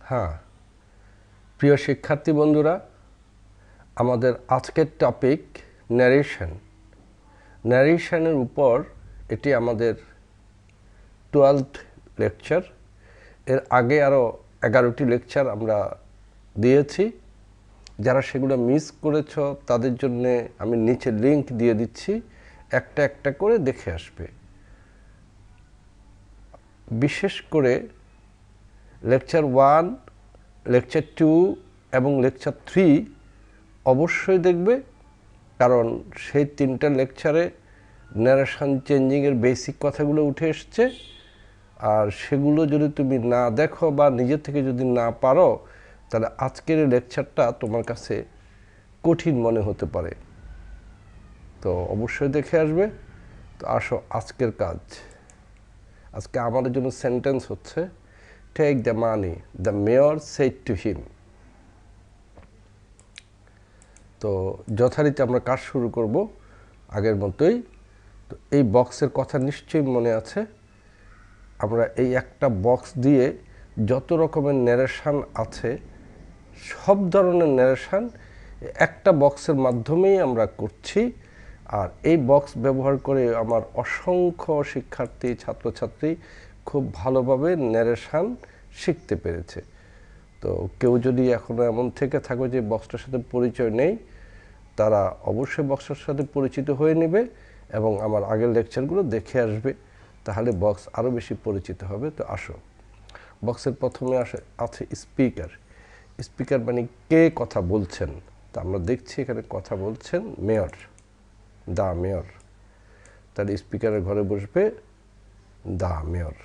হ্যাঁ, প্রিয় শিক্ষার্থী বন্ধুরা, আমাদের আজকের টপিক ন্যারেশনের উপর এটি আমাদের 12th লেকচার। এর আগে আরও 11টি লেকচার আমরা দিয়েছি। যারা সেগুলো মিস করেছ তাদের জন্য আমি নিচে লিংক দিয়ে দিচ্ছি, একটা একটা করে দেখে আসবে। বিশেষ করে লেকচার 1, লেকচার 2 এবং লেকচার 3 অবশ্যই দেখবে, কারণ সেই 3টা লেকচারে ন্যারেশন চেঞ্জিংয়ের বেসিক কথাগুলো উঠে এসছে। আর সেগুলো যদি তুমি না দেখো বা নিজের থেকে যদি না পারো, তাহলে আজকের এই লেকচারটা তোমার কাছে কঠিন মনে হতে পারে। তো অবশ্যই দেখে আসবে। তো আসো আজকের কাজ। আজকে আমাদের জন্য সেন্টেন্স হচ্ছে, take the money, the mayor said to him. তো যথারীতি আমরা কাজ শুরু করব আগের মতোই। তো এই বক্সের কথা নিশ্চয়ই মনে আছে। আমরা এই একটা বক্স দিয়ে যত রকমের ন্যারেশন আছে, সব ধরনের ন্যারেশন একটা বক্সের মাধ্যমেই আমরা করছি। আর এই বক্স ব্যবহার করে আমার অসংখ্য শিক্ষার্থী ছাত্রছাত্রী খুব ভালোভাবে ন্যারেশন শিখতে পেরেছে। তো কেউ যদি এখনও এমন থেকে থাকো যে বক্সটার সাথে পরিচয় নেই, তারা অবশ্যই বক্সের সাথে পরিচিত হয়ে নেবে এবং আমার আগের লেকচারগুলো দেখে আসবে, তাহলে বক্স আরও বেশি পরিচিত হবে। তো আসো, বক্সের প্রথমে আছে স্পিকার। স্পিকার মানে কে কথা বলছেন। তা আমরা দেখছি এখানে কথা বলছেন মেয়র, দ্য মেয়র। তাহলে স্পিকারের ঘরে বসবে দ্য মেয়র।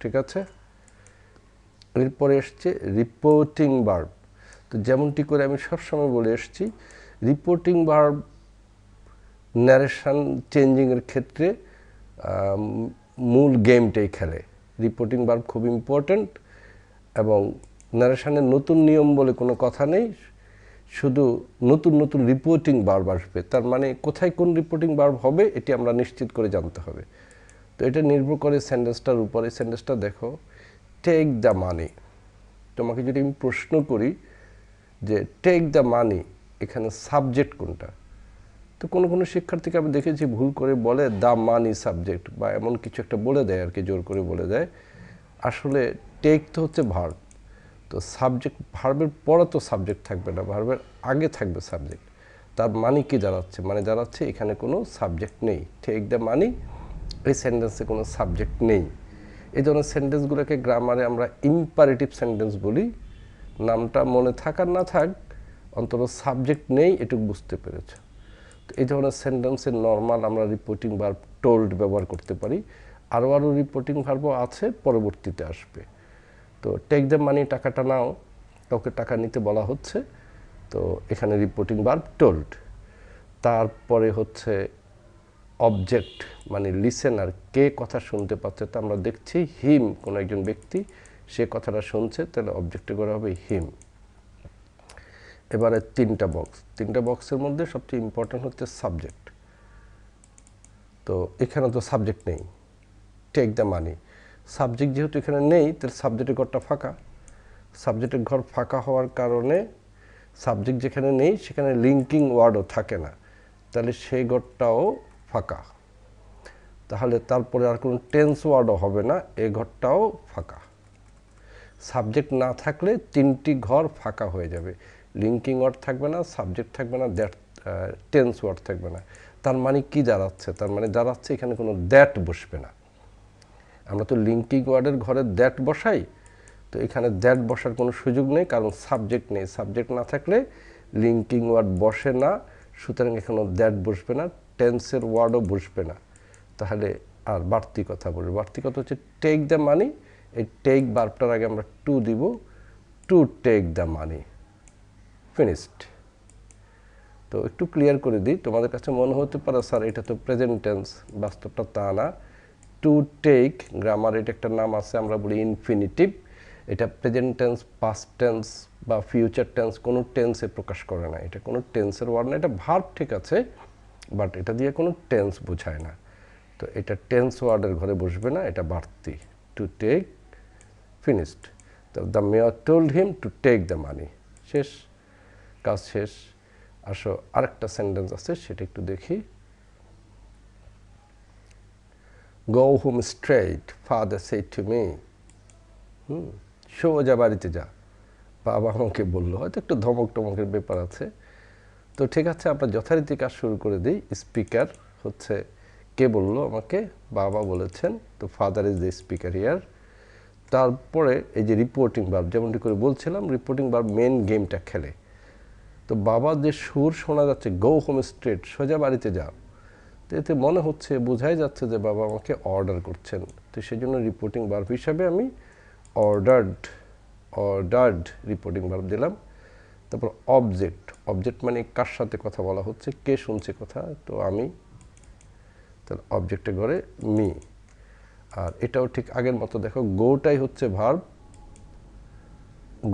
ঠিক আছে। এরপরে এসছে রিপোর্টিং ভার্ব। তো যেমনটি করে আমি সবসময় বলে এসছি, রিপোর্টিং ভার্ব ন্যারেশন চেঞ্জিংয়ের ক্ষেত্রে মূল গেমটাই খেলে। রিপোর্টিং ভার্ব খুব ইম্পর্ট্যান্ট এবং ন্যারেশনের নতুন নিয়ম বলে কোনো কথা নেই, শুধু নতুন নতুন রিপোর্টিং ভার্ব আসবে। তার মানে কোথায় কোন রিপোর্টিং ভার্ব হবে এটি আমরা নিশ্চিত করে জানতে হবে। তো এটা নির্ভর করে সেন্টেন্সটার উপরে। সেন্টেন্সটা দেখো, টেক দ্য মানি। তোমাকে যদি আমি প্রশ্ন করি যে টেক দ্য মানি, এখানে সাবজেক্ট কোনটা, তো কোনো কোনো শিক্ষার্থীকে আমি দেখেছি ভুল করে বলে দ্য মানি সাবজেক্ট, বা এমন কিছু একটা বলে দেয় আর কি, জোর করে বলে দেয়। আসলে টেক তো হচ্ছে ভার্ব। তো সাবজেক্ট, ভার্বের পরে তো সাবজেক্ট থাকবে না, ভার্বের আগে থাকবে সাবজেক্ট। তার মানে কি দাঁড়াচ্ছে? মানে দাঁড়াচ্ছে এখানে কোনো সাবজেক্ট নেই। টেক দ্য মানি, এই সেন্টেন্সে কোনো সাবজেক্ট নেই। এই ধরনের সেন্টেন্সগুলোকে গ্রামারে আমরা ইম্পারেটিভ সেন্টেন্স বলি। নামটা মনে থাকার না থাক, অন্তত সাবজেক্ট নেই এটুকু বুঝতে পেরেছ। তো এই ধরনের সেন্টেন্সের নর্মাল আমরা রিপোর্টিং ভার্ব টোল্ড ব্যবহার করতে পারি। আরও রিপোর্টিং ভার্বও আছে, পরবর্তীতে আসবে। তো টেক দ্য মানি, টাকাটা নাও, কাউকে টাকা নিতে বলা হচ্ছে, তো এখানে রিপোর্টিং ভার্ব টোল্ড। তারপরে হচ্ছে অবজেক্ট মানে লিসেনার, কে কথা শুনতে পাচ্ছে। তো আমরা দেখছি হিম, কোনো একজন ব্যক্তি সে কথাটা শুনছে, তাহলে অবজেক্টে করা হবে হিম। এবারে 3টা বক্স। 3টা বক্সের মধ্যে সবচেয়ে ইম্পর্ট্যান্ট হচ্ছে সাবজেক্ট। তো এখানে তো সাবজেক্ট নেই। টেক দ্য মানি, সাবজেক্ট যেহেতু এখানে নেই, তাহলে সাবজেক্টের ঘরটা ফাঁকা। সাবজেক্টের ঘর ফাঁকা হওয়ার কারণে সাবজেক্ট যেখানে নেই সেখানে লিঙ্কিং ওয়ার্ডও থাকে না, তাহলে সেই ঘরটাও ফাঁকা। তাহলে তারপরে আর কোনো টেন্স ওয়ার্ডও হবে না, এই ঘরটাও ফাঁকা। সাবজেক্ট না থাকলে 3টি ঘর ফাঁকা হয়ে যাবে। লিঙ্কিং ওয়ার্ড থাকবে না, সাবজেক্ট থাকবে না, দ্যাট টেন্স ওয়ার্ড থাকবে না। তার মানে কি দাঁড়াচ্ছে? তার মানে দাঁড়াচ্ছে এখানে কোনো দ্যাট বসবে না। আমরা তো লিঙ্কিং ওয়ার্ডের ঘরে দ্যাট বসাই, তো এখানে দ্যাট বসার কোনো সুযোগ নেই, কারণ সাবজেক্ট নেই। সাবজেক্ট না থাকলে লিঙ্কিং ওয়ার্ড বসে না, সুতরাং এখানে দ্যাট বসবে না, টেন্সের ওয়ার্ডও বসবে না। তাহলে আর বাড়তি কথা বলবে। বাড়তি কথা হচ্ছে টেক দ্য মানি। এই টেক ভার্বটার আগে আমরা টু দিব, to take the money. Finished. তো একটু ক্লিয়ার করে দিই, তোমাদের কাছে মনে হতে পারে স্যার এটা তো প্রেজেন্ট টেন্স, বাস্তবটা তা না। টু টেক গ্রামার এটা একটা নাম আছে, আমরা বলি ইনফিনিটিভ। এটা প্রেজেন্ট টেন্স, পাস্ট টেন্স বা ফিউচার টেন্স কোনো টেন্সে প্রকাশ করে না। এটা কোনো টেন্সের ওয়ার্ড না। এটা ভার্ব ঠিক আছে, বাট এটা দিয়ে কোনো টেন্স বোঝায় না। তো এটা টেন্স ওয়ার্ডের ঘরে বসবে না, এটা বাড়তি। To take, finished. The mayor told him to take the money. শেষ, কাজ শেষ। আসো আরেকটা সেন্টেন্স আছে সেটা একটু দেখি। Go home straight father said to me. সোজা বাড়িতে যা, বাবা আমাকে বললো। হয়তো একটু ধমক টমকের ব্যাপার আছে। তো ঠিক আছে, আমরা যথারীতি কাজ শুরু করে দিই। স্পিকার হচ্ছে কে বললো আমাকে, বাবা বলেছেন। তো father is the speaker here. তারপরে এই যে রিপোর্টিং ভার্ব, যেমনটি করে বলছিলাম রিপোর্টিং ভার্ব মেন গেমটা খেলে। তো বাবা যে সুর শোনা যাচ্ছে, গো হোম স্ট্রেট, সোজা বাড়িতে যাও, তো এতে মনে হচ্ছে, বোঝাই যাচ্ছে যে বাবা আমাকে অর্ডার করছেন। তো সেই জন্য রিপোর্টিং ভার্ব হিসাবে আমি অর্ডার্ড রিপোর্টিং ভার্ব দিলাম। তারপর অবজেক্ট মানে কার সাথে কথা বলা হচ্ছে, কে শুনছে কথা, তো আমি, তাহলে অবজেক্টে ঘরে মি। আর এটাও ঠিক আগের মতো, দেখো গোটাই হচ্ছে ভার্ব,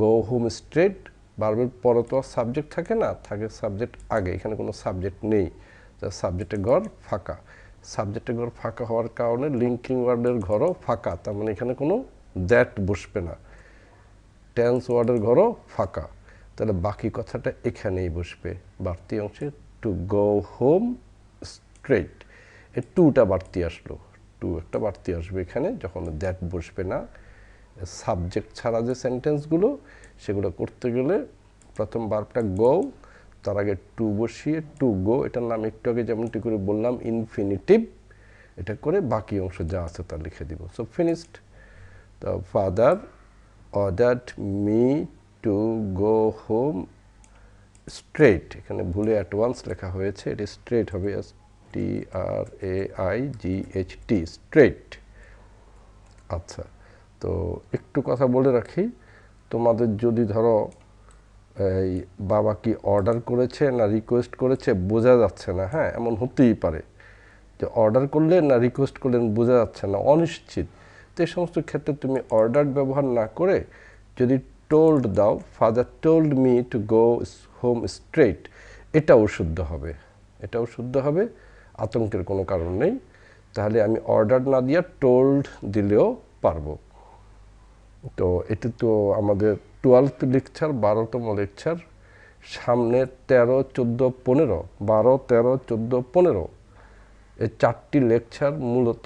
গো হোম স্ট্রেট, ভার্বের পরে তো সাবজেক্ট থাকে না, থাকে সাবজেক্ট আগে, এখানে কোনো সাবজেক্ট নেই, সাবজেক্টের ঘর ফাঁকা। সাবজেক্টের ঘর ফাঁকা হওয়ার কারণে লিঙ্কিং ওয়ার্ডের ঘরও ফাঁকা, তার মানে এখানে কোনো দ্যাট বসবে না। টেন্স ওয়ার্ডের ঘরও ফাঁকা, তাহলে বাকি কথাটা এখানেই বসবে বাড়তি অংশে, টু গো হোম স্ট্রেট। এই টুটা বাড়তি আসলো, টু একটা বাড়তি আসবে এখানে যখন দ্যাট বসবে না। সাবজেক্ট ছাড়া যে সেন্টেন্সগুলো, সেগুলো করতে গেলে প্রথম ভার্বটা গো, তার আগে টু বসিয়ে টু গো, এটার নাম একটু আগে যেমনটি করে বললাম ইনফিনিটিভ, এটা করে বাকি অংশ যা আছে তা লিখে দিব। So finished. The father ordered me to go home straight, এখানে ভুলে অ্যাট ওয়ান্স লেখা হয়েছে, এটি স্ট্রেট হবে, STRAIGHT, স্ট্রেট। আচ্ছা, তো একটু কথা বলে রাখি, তোমাদের যদি ধরো এই বাবা কি অর্ডার করেছে না রিকোয়েস্ট করেছে বোঝা যাচ্ছে না, হ্যাঁ এমন হতেই পারে যে অর্ডার করলেন না রিকোয়েস্ট করলেন বোঝা যাচ্ছে না, অনিশ্চিত। তো এই সমস্ত ক্ষেত্রে তুমি অর্ডার ব্যবহার না করে যদি টোল্ড দাও, father told me to go home straight, এটাও শুদ্ধ হবে, এটাও শুদ্ধ হবে, আতঙ্কের কোনো কারণ নেই। তাহলে আমি অর্ডার না দিয়ে টোল্ড দিলেও পারবো। তো এটি তো আমাদের 12th লেকচার, 12তম লেকচার। সামনে 13, 14, 15, 12, 13, 14, 15, এই 4টি লেকচার মূলত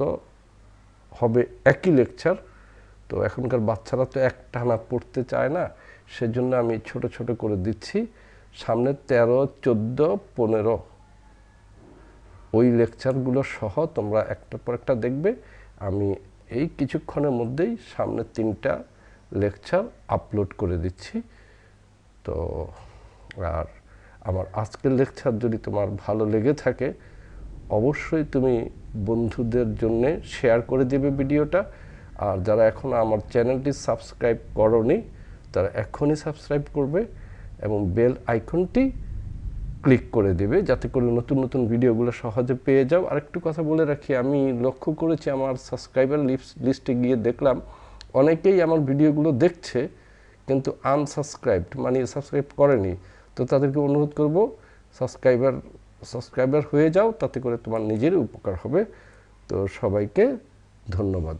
হবে একই লেকচার। তো এখনকার বাচ্চারা তো একটানা পড়তে চায় না, সেজন্য আমি ছোট ছোট করে দিচ্ছি। সামনে 13, 14, 15 ওই লেকচারগুলো সহ তোমরা একটার পর একটা দেখবে। আমি এই কিছুক্ষণের মধ্যেই সামনে 3টা লেকচার আপলোড করে দিচ্ছি। তো আর আমার আজকের লেকচার যদি তোমার ভালো লেগে থাকে, অবশ্যই তুমি বন্ধুদের জন্যে শেয়ার করে দেবে ভিডিওটা। আর যারা এখনও আমার চ্যানেলটি সাবস্ক্রাইব করোনি, তারা এখনই সাবস্ক্রাইব করবে এবং বেল আইকনটি ক্লিক করে দেবে, যাতে করে নতুন নতুন ভিডিওগুলো সহজে পেয়ে যাও। আরেকটু কথা বলে রাখি, আমি লক্ষ্য করেছি আমার সাবস্ক্রাইবার লিস্টে গিয়ে দেখলাম অনেকেই আমার ভিডিওগুলো দেখছে কিন্তু আনসাবস্ক্রাইবড, মানে সাবস্ক্রাইব করেনি। তো তাদেরকে অনুরোধ করব সাবস্ক্রাইবার হয়ে যাও, তাতে করে তোমার নিজেরই উপকার হবে। তো সবাইকে ধন্যবাদ।